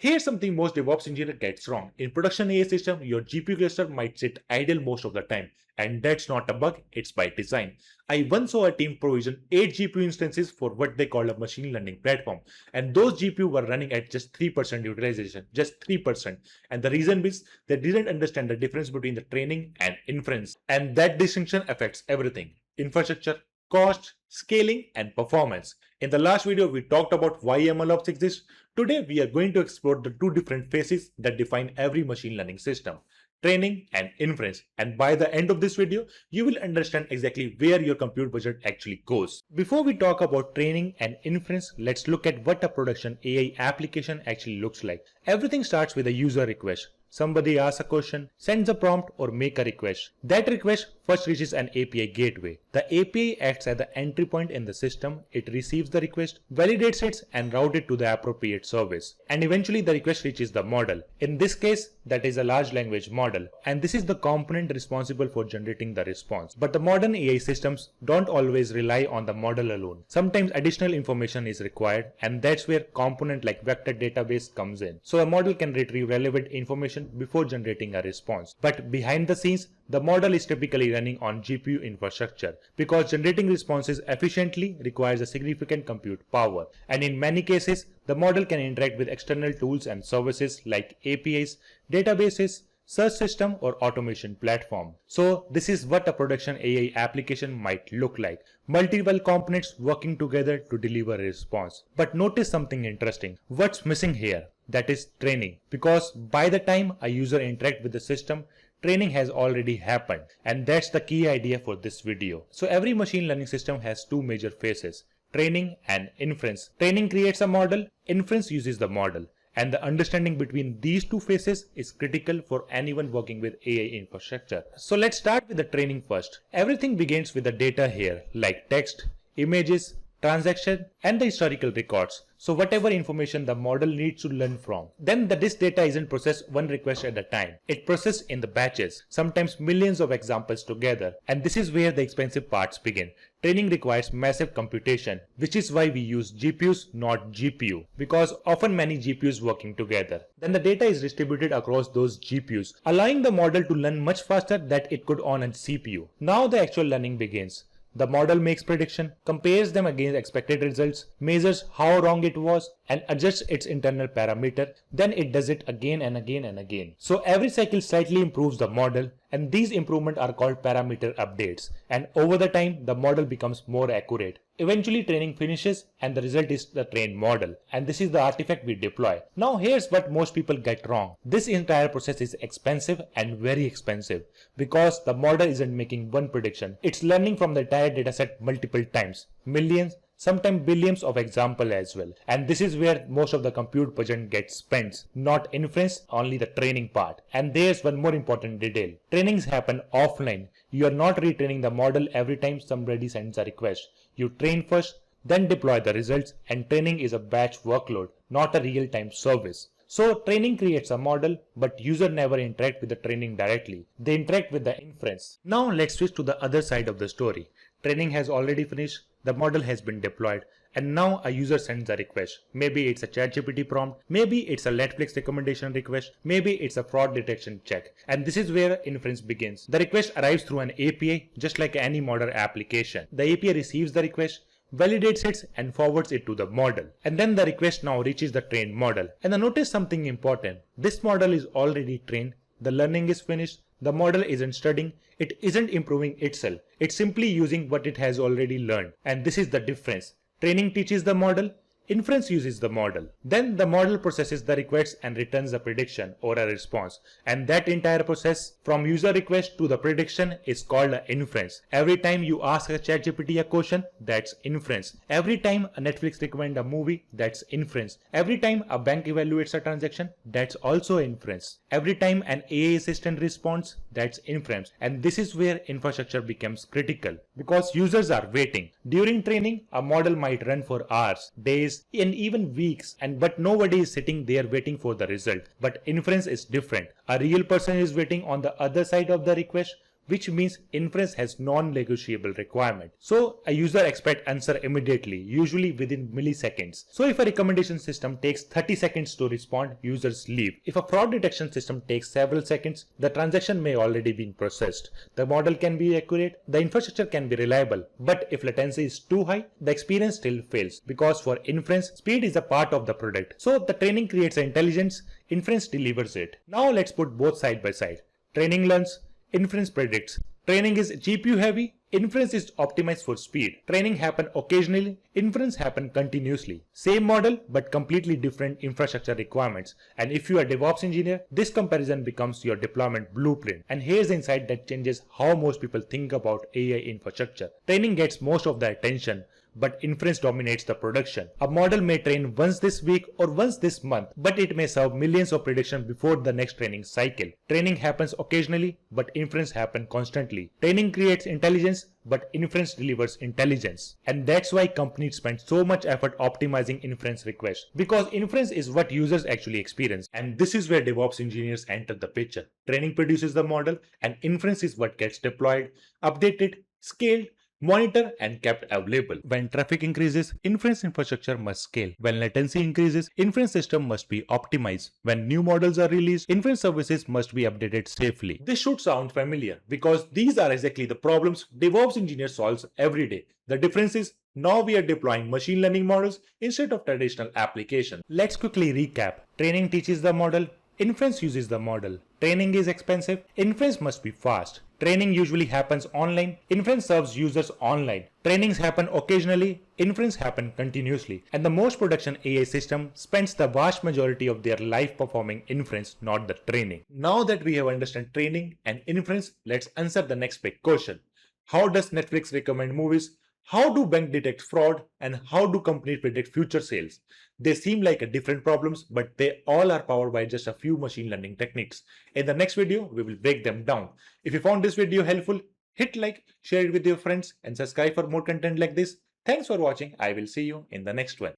Here's something most DevOps engineer gets wrong. In production AI system, your GPU cluster might sit idle most of the time. And that's not a bug, it's by design. I once saw a team provision 8 GPU instances for what they call a machine learning platform. And those GPU were running at just 3% utilization, just 3%. And the reason is they didn't understand the difference between the training and inference. And that distinction affects everything. Infrastructure, cost, scaling, and performance. In the last video, we talked about why MLOps exists. Today, we are going to explore the two different phases that define every machine learning system: training and inference. And by the end of this video, you will understand exactly where your compute budget actually goes. Before we talk about training and inference, let's look at what a production AI application actually looks like. Everything starts with a user request. Somebody asks a question, sends a prompt, or make a request. That request first reaches an API gateway. The API acts as the entry point in the system. It receives the request, validates it, and routes it to the appropriate service. And eventually the request reaches the model. In this case, that is a large language model. And this is the component responsible for generating the response. But the modern AI systems don't always rely on the model alone. Sometimes additional information is required, and that's where component like vector database comes in. So a model can retrieve relevant information before generating a response. But behind the scenes, the model is typically running on GPU infrastructure because generating responses efficiently requires a significant compute power. And in many cases, the model can interact with external tools and services like APIs, databases, search system, or automation platform. So this is what a production AI application might look like. Multiple components working together to deliver a response. But notice something interesting. What's missing here? That is training. Because by the time a user interacts with the system, training has already happened. And that's the key idea for this video. So every machine learning system has two major phases: training and inference. Training creates a model, inference uses the model. And the understanding between these two phases is critical for anyone working with AI infrastructure. So let's start with the training first. Everything begins with the data here, like text, images, transaction, and the historical records. So whatever information the model needs to learn from. Then this data isn't processed one request at a time. It processed in the batches, sometimes millions of examples together. And this is where the expensive parts begin. Training requires massive computation, which is why we use GPUs, not GPU, because often many GPUs working together. Then the data is distributed across those GPUs, allowing the model to learn much faster than it could on a CPU. Now the actual learning begins. The model makes prediction, compares them against expected results, measures how wrong it was, and adjusts its internal parameter. Then it does it again and again and again. So every cycle slightly improves the model, and these improvements are called parameter updates. And over the time, the model becomes more accurate. Eventually training finishes and the result is the trained model. And this is the artifact we deploy. Now here's what most people get wrong. This entire process is expensive and very expensive because the model isn't making one prediction. It's learning from the entire dataset multiple times, millions, sometimes billions of examples as well. And this is where most of the compute budget gets spent. Not inference, only the training part. And there's one more important detail. Trainings happen offline. You are not retraining the model every time somebody sends a request. You train first, then deploy the results, and training is a batch workload, not a real-time service. So training creates a model, but user never interact with the training directly. They interact with the inference. Now let's switch to the other side of the story. Training has already finished, the model has been deployed, and now a user sends a request. Maybe it's a ChatGPT prompt, maybe it's a Netflix recommendation request, maybe it's a fraud detection check. And this is where inference begins. The request arrives through an API, just like any modern application. The API receives the request, validates it, and forwards it to the model. And then the request now reaches the trained model. And notice something important. This model is already trained. The learning is finished. The model isn't studying. It isn't improving itself. It's simply using what it has already learned. And this is the difference. Training teaches the model. Inference uses the model. Then the model processes the request and returns a prediction or a response. And that entire process from user request to the prediction is called an inference. Every time you ask a ChatGPT a question, that's inference. Every time a Netflix recommends a movie, that's inference. Every time a bank evaluates a transaction, that's also inference. Every time an AI assistant responds, that's inference. And this is where infrastructure becomes critical because users are waiting. During training, a model might run for hours, days, and even weeks, but nobody is sitting there waiting for the result. But inference is different. A real person is waiting on the other side of the request, which means inference has non-negotiable requirement. So a user expects answer immediately, usually within milliseconds. So if a recommendation system takes 30 seconds to respond, users leave. If a fraud detection system takes several seconds, the transaction may already be processed. The model can be accurate, the infrastructure can be reliable, but if latency is too high, the experience still fails, because for inference, speed is a part of the product. So the training creates intelligence, inference delivers it. Now let's put both side by side. Training learns, inference predicts. Training is GPU heavy, inference is optimized for speed. Training happens occasionally, inference happens continuously. Same model but completely different infrastructure requirements. And if you are a DevOps engineer, this comparison becomes your deployment blueprint. And here's the insight that changes how most people think about AI infrastructure. Training gets most of the attention, but inference dominates the production. A model may train once this week or once this month, but it may serve millions of predictions before the next training cycle. Training happens occasionally, but inference happens constantly. Training creates intelligence, but inference delivers intelligence. And that's why companies spend so much effort optimizing inference requests, because inference is what users actually experience. And this is where DevOps engineers enter the picture. Training produces the model, and inference is what gets deployed, updated, scaled, monitor and kept available. When traffic increases, inference infrastructure must scale. When latency increases, inference system must be optimized. When new models are released, inference services must be updated safely. This should sound familiar because these are exactly the problems DevOps engineers solve every day. The difference is now we are deploying machine learning models instead of traditional applications. Let's quickly recap. Training teaches the model, inference uses the model. Training is expensive, inference must be fast. Training usually happens online, inference serves users online. Trainings happen occasionally, inference happens continuously. And the most production AI system spends the vast majority of their life performing inference, not the training. Now that we have understood training and inference, let's answer the next big question. How does Netflix recommend movies? How do banks detect fraud? And how do companies predict future sales? They seem like different problems, but they all are powered by just a few machine learning techniques. In the next video, we will break them down. If you found this video helpful, hit like, share it with your friends, and subscribe for more content like this. Thanks for watching. I will see you in the next one.